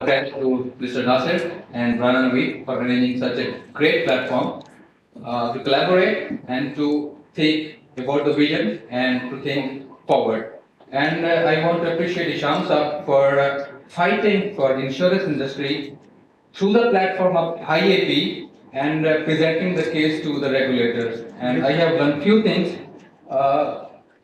Thanks to Mr. Nasir and Rananvi for arranging such a great platform to collaborate and to think about the vision and to think forward. And I want to appreciate Isham sir for fighting for the insurance industry through the platform of IAP and presenting the case to the regulators. And I have done few things.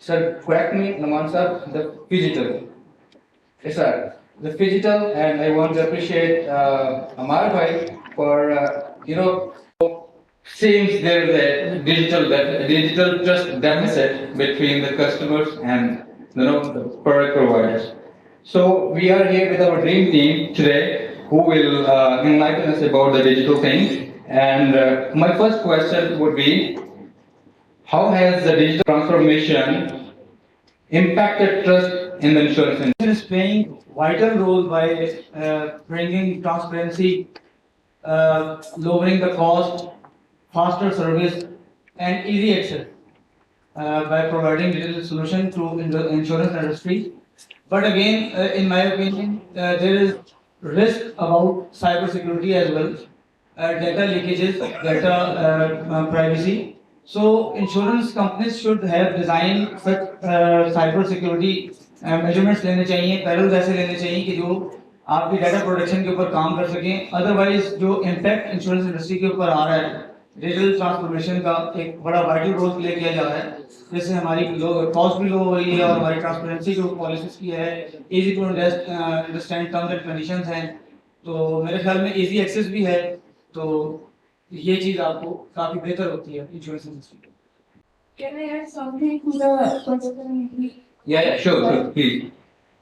Sir, correct me, Naman sir, the digital. Yes, sir. The digital, and I want to appreciate Amar Bhai for seems there is a digital trust deficit between the customers and the product providers. So we are here with our dream team today, who will enlighten us about the digital thing. And my first question would be, how has the digital transformation impacted trust in the insurance industry? Is playing vital role by bringing transparency, lowering the cost, faster service, and easy access by providing digital solution to the insurance industry. But again, in my opinion, there is risk about cyber security as well, data leakages, data privacy. So insurance companies should have designed such cyber security measurements लेने चाहिए, parallel ऐसे लेने चाहिए कि जो आपकी data protection के ऊपर काम कर सकें. अदरवाइज जो इम्पैक्ट इंश्योरेंस इंडस्ट्री के ऊपर आ रहा है, डिजिटल ट्रांसफॉर्मेशन का एक बड़ा वाइटल रोल प्ले किया जा रहा है, जैसे हमारी कॉस्ट भी लो हो रही है और हमारी ट्रांसपेरेंसी जो पॉलिसीज की है, easy to understand terms and conditions हैं, तो मेरे ख्याल में इजी एक्सेस भी है, तो ये चीज़ आपको काफ़ी बेहतर होती है insurance industry. Can I add something to the question? Yeah, sure, please.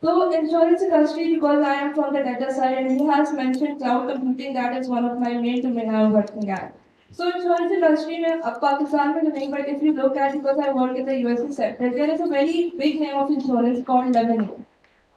So, insurance industry, because I am from the data side, and he has mentioned cloud computing, that is one of my main domain I am working at. So, insurance industry में अब पाकिस्तान में तो नहीं, but if you look at, because I work in the USA sector, there is a very big name of insurance called Lebanon.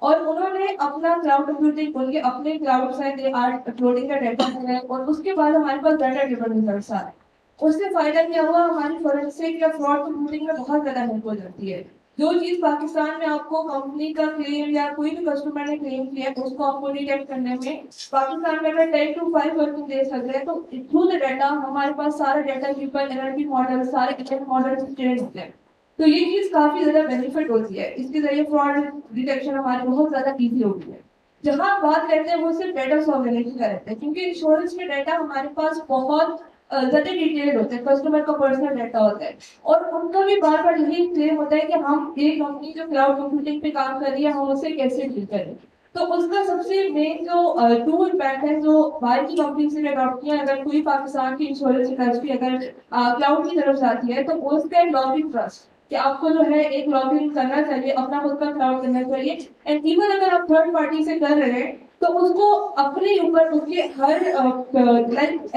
और उन्होंने अपना cloud computing बोल के अपने क्लाउड से दे आर अपलोडिंग का डाटा है, और उसके बाद हमारे पास डाटा ड्रिवन रिजल्ट्स आ रहे हैं. उससे फायदा क्या हुआ, हमारी फोरेंसिक या फ्रॉड कंप्यूटिंग में बहुत ज्यादा हेल्प हो जाती है. जो चीज पाकिस्तान में आपको कंपनी का क्लेम या कोई भी कस्टमर ने क्लेम किया है उसको आपको डिटेक्ट करने में पाकिस्तान में अगर 10 to 5 वर्किंग डेज लग रहे हैं, तो थ्रू द डाटा हमारे पास सारा डाटा के ऊपर एनएलपी मॉडल, सारे एनएलपी मॉडल ट्रेन होते हैं. तो ये चीज काफी ज्यादा बेनिफिट होती है. इसके जरिए फ्रॉड डिटेक्शन हमारे बहुत ज्यादा इजी हो गई है. जहाँ बात करते हैं वो सिर्फ डाटा सॉवरेनिटी का रहता है, क्योंकि इंश्योरेंस में डाटा हमारे पास बहुत ज्यादा डिटेल्ड होते हैं, कस्टमर का पर्सनल डाटा होता है, और उनका भी बार बार यही क्लेम होता है कि हम एक कंपनी जो क्लाउड कंप्यूटिंग पे काम कर रही है हम उसे कैसे डील करें. तो उसका सबसे मेन जो टूल पैक है जो बाहर की कंपनी से अडॉप्ट किया, अगर कोई पाकिस्तान की इंश्योरेंस इंडस्ट्री अगर क्लाउड की तरफ जाती है तो उसका लॉगिन ट्रस्ट कि आपको जो है एक लॉगिन करना चाहिए, अपना खुद का क्लाउड करना चाहिए. एंड इवन अगर आप थर्ड पार्टी से कर रहे हैं तो उसको अपने ऊपर उसके हर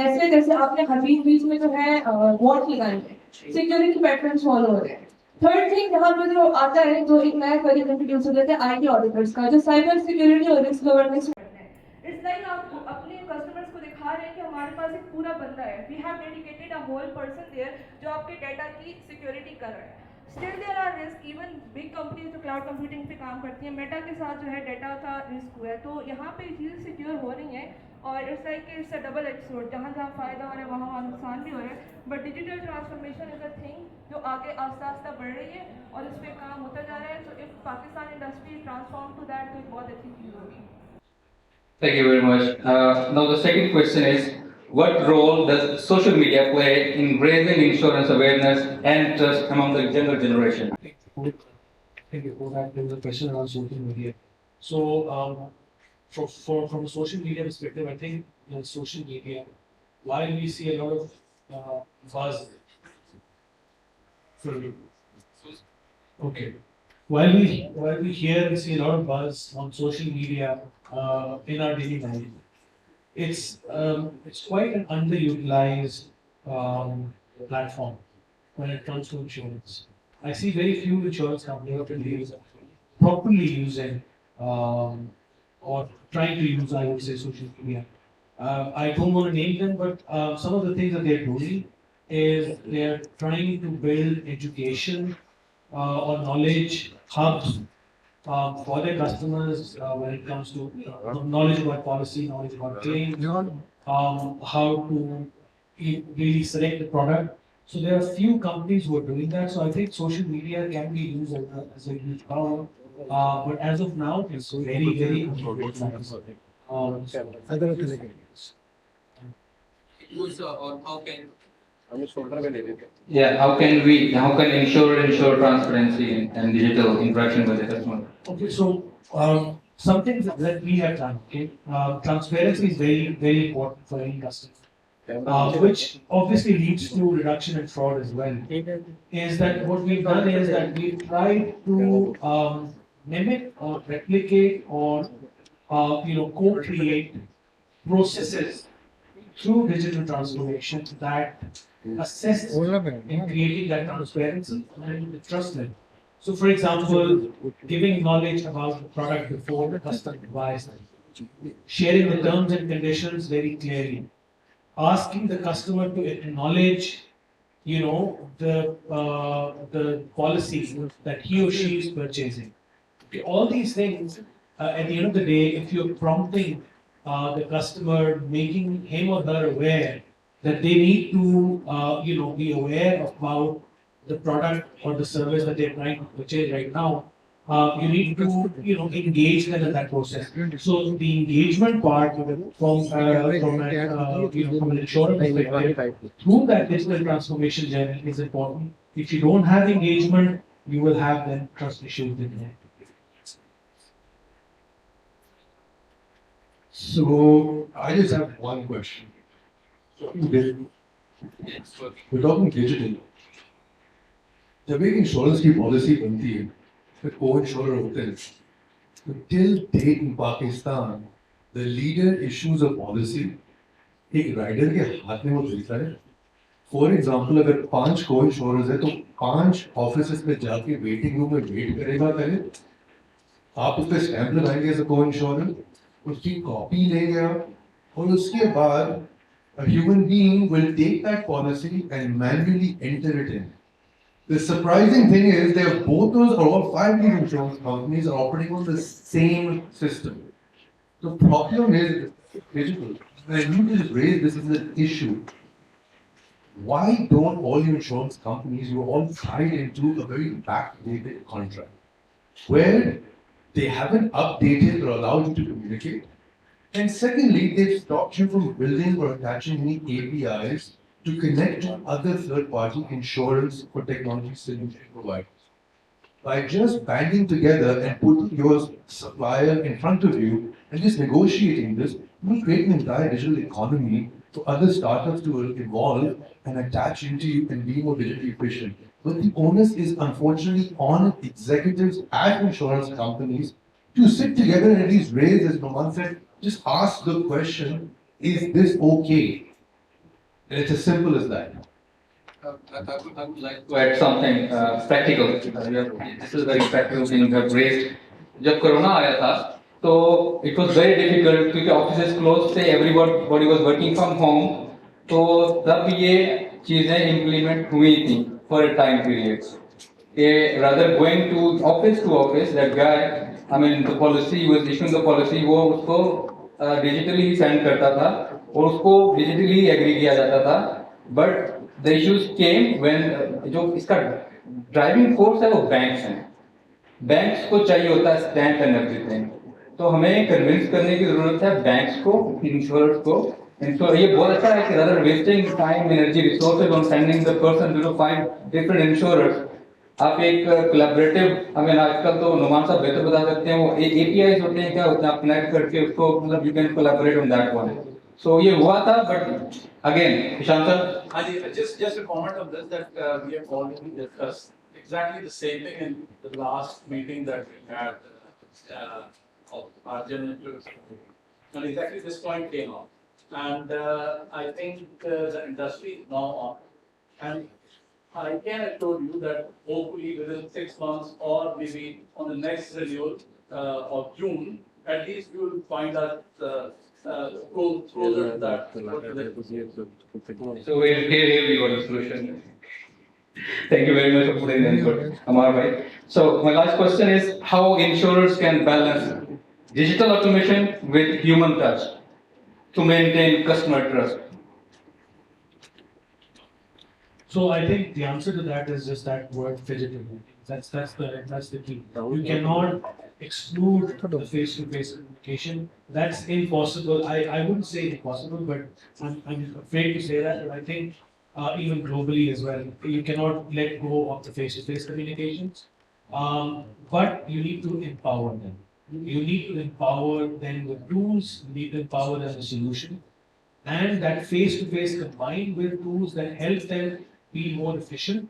ऐसे जैसे आपने हर बीच में जो है वॉट लगाए हैं, सिक्योरिटी पैटर्न्स फॉलो हो रहे हैं. थर्ड थिंग यहाँ पे जो आता है, जो एक नया करियर इंट्रोड्यूस हो जाता है आईटी ऑडिटर्स का, जो साइबर सिक्योरिटी और रिस्क गवर्नेंस करते हैं. इट्स लाइक आप अपने कस्टमर्स को दिखा रहे हैं कि हमारे पास एक पूरा बंदा है, we have dedicated a whole person there जो आपके डाटा की सिक्योरिटी कर रहा है. Still there are risk, even big companies जो क्लाउड कंप्यूटिंग पे काम करती हैं, मेटा के साथ जो है डाटा का रिस्क हुआ है. तो यहाँ पे चीज़ें सिक्योर हो रही हैं और it's like it's a double edge sword, जहाँ जहाँ फ़ायदा हो रहा है वहाँ नुकसान भी हो रहा है. But digital transformation is a thing जो आगे आस्ता आस्ता बढ़ रही है और इस पर काम होता जा रहा है. So if Pakistan industry transform to that तो एक बहुत अच्छी चीज़ होगी. Thank you very much. Now the second question is, what role does social media play in raising insurance awareness and trust among the younger generation? Thank you for that. There was a question around social media. So, from a social media perspective, I think social media, while we see a lot of buzz, okay, while we hear and see a lot of buzz on social media in our daily life, it's quite an underutilized platform when it comes to insurance. I see very few insurance companies properly using or trying to use, I would say, social media. I don't want to name them, but some of the things that they're doing is they're trying to build education or knowledge hubs for their customers when it comes to knowledge about policy, knowledge about claims, how to really select the product. So there are few companies who are doing that. So I think social media can be used as a huge power. But as of now, it's very, very underutilized. Yeah, how can ensure transparency and digital interaction with the customer? Okay, so something that we have done, okay, transparency is very, very important for any customer, which obviously leads to reduction in fraud as well. Is that what we've done is that we've tried to mimic or replicate or co-create processes through digital transformation that assess in creating that transparency and the trust level. So, for example, giving knowledge about the product before the customer buys, sharing the terms and conditions very clearly, asking the customer to acknowledge, the policy that he or she is purchasing. Okay, all these things, at the end of the day, if you're prompting the customer, making him or her aware that they need to, be aware about the product or the service that they're trying to purchase right now, you need to, engage them in that process. So the engagement part from an insurance perspective, through that digital transformation journey is important. If you don't have engagement, you will have then trust issues in there. So I just have one question. We're talking digital. जब एक insurance की policy बनती है, फिर को-इंश्योरर होते हैं. So till date in Pakistan, the leader issues a policy. एक rider के हाथ में वो देता है. फॉर एग्जाम्पल अगर 5 को-इंश्योरर्स है तो 5 ऑफिसेस में जाके वेटिंग रूम में वेट करेगा पहले. आप उस पर स्टैंप लगाएंगे एज अ को-इंश्योरर, उसकी कॉपी लेंगे आप, और उसके बाद a human being will take that policy and manually enter it in. The surprising thing is that both those or all 5 of these insurance companies are operating on the same system. The problem is digital. And I need to just raise this as an issue. Why don't all your insurance companies, you are all tied into a very backdated contract where they haven't updated or allowed you to communicate? And secondly, they've stopped you from building or attaching any APIs to connect to other third-party insurance or technology solution providers. By just banding together and putting your supplier in front of you and just negotiating this, you create an entire digital economy for other startups to evolve and attach into you and be more digitally efficient. But the onus is unfortunately on executives at insurance companies to sit together and at least raise, as Noman said, just ask the question, is this okay? And it's as simple as that. I would like to add something practical. This is very practical thing you have raised. जब corona आया था, तो it was very difficult क्योंकि offices closed थे, everybody was working from home. तो तब ये चीजें implement हुई थी for a time period. Rather going to office, that guy, I mean the policy, he was issuing the policy, वो उसको digitally ही send करता था और उसको digitally ही agree किया जाता था. But the issues came when जो इसका driving force है वो banks हैं. Banks को चाहिए होता है stamp and everything. तो हमें convince करने की जरूरत है banks को, insurers को. ये बहुत अच्छा है कि rather wasting time, energy, resources on sending the person to 5 different insurers, आप एक collaborative, I mean आजकल तो नुमान साहब बेहतर बता सकते हैं, वो APIs होते हैं, क्या होता है, आप connect करके उसको मतलब you can collaborate on that one. So ये हुआ था, but again, Ishan sir. Just a comment on this that we have already discussed exactly the same thing in the last meeting that we had of our general and exactly this point came up. And I think the industry is now on. And I can assure you that hopefully within 6 months or maybe on the next renewal of June, at least you will find that closer to that. So here we got a solution. Thank you very much for putting the input, Amar bhai. So my last question is how insurers can balance digital automation with human touch to maintain customer trust. So I think the answer to that is just that word fidgeting. That's the key. You cannot exclude the face-to-face communication. That's impossible. I wouldn't say impossible, but I'm afraid to say that. But I think even globally as well, you cannot let go of the face-to-face communications. But you need to empower them. You need to empower them with tools. You need to empower them with solution. And that face-to-face combined with tools that help them be more efficient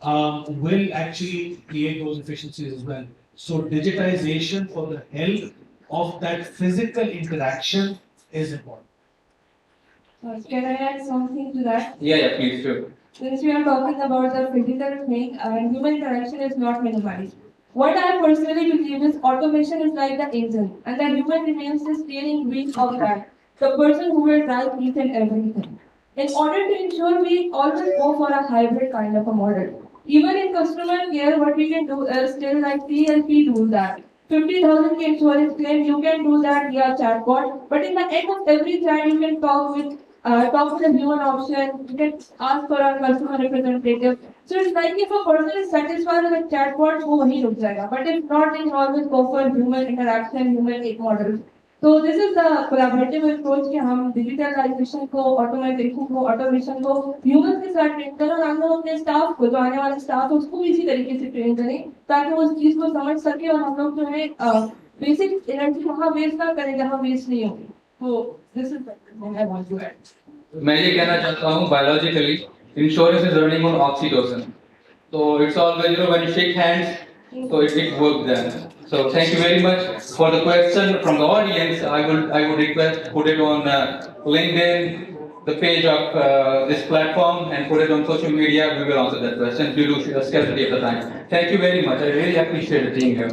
will actually create those efficiencies as well. So digitization for the health of that physical interaction is important. Can I add something to that? Yeah, please, sure. Since we are talking about the physical thing and human interaction is not minimized. What I personally believe is automation is like the engine and the human remains the steering wheel of that, the person who will drive each and everything. In order to ensure we always go for a hybrid kind of a model. Even in customer care, what we can do is still like CLP do that. 50,000 insurance claim, you can do that via chatbot. But in the end of every chat, you can talk with a human option. You can ask for a customer representative. So it's like if a person is satisfied with a chatbot, वो वहीं रुक जाएगा. But if not, then you always go for human interaction, human model. So this is the collaborative approach कि हम digitalization को, automation को humans के साथ train करें और हम लोग अपने staff को जो आने वाला staff है उसको भी इसी तरीके से train करें ताकि वो उस चीज को समझ सके और हम लोग जो है basic energy वहाँ waste ना करें जहाँ waste नहीं होगी. So this is what I want to add. मैं ये कहना चाहता हूँ biologically insurance is running on oxytocin. So it's always when you shake hands, so it works then. So thank you very much for the question from the audience. I would request put it on LinkedIn, the page of this platform, and put it on social media. We will answer that question due to scarcity of the time. Thank you very much. I really appreciate the team here.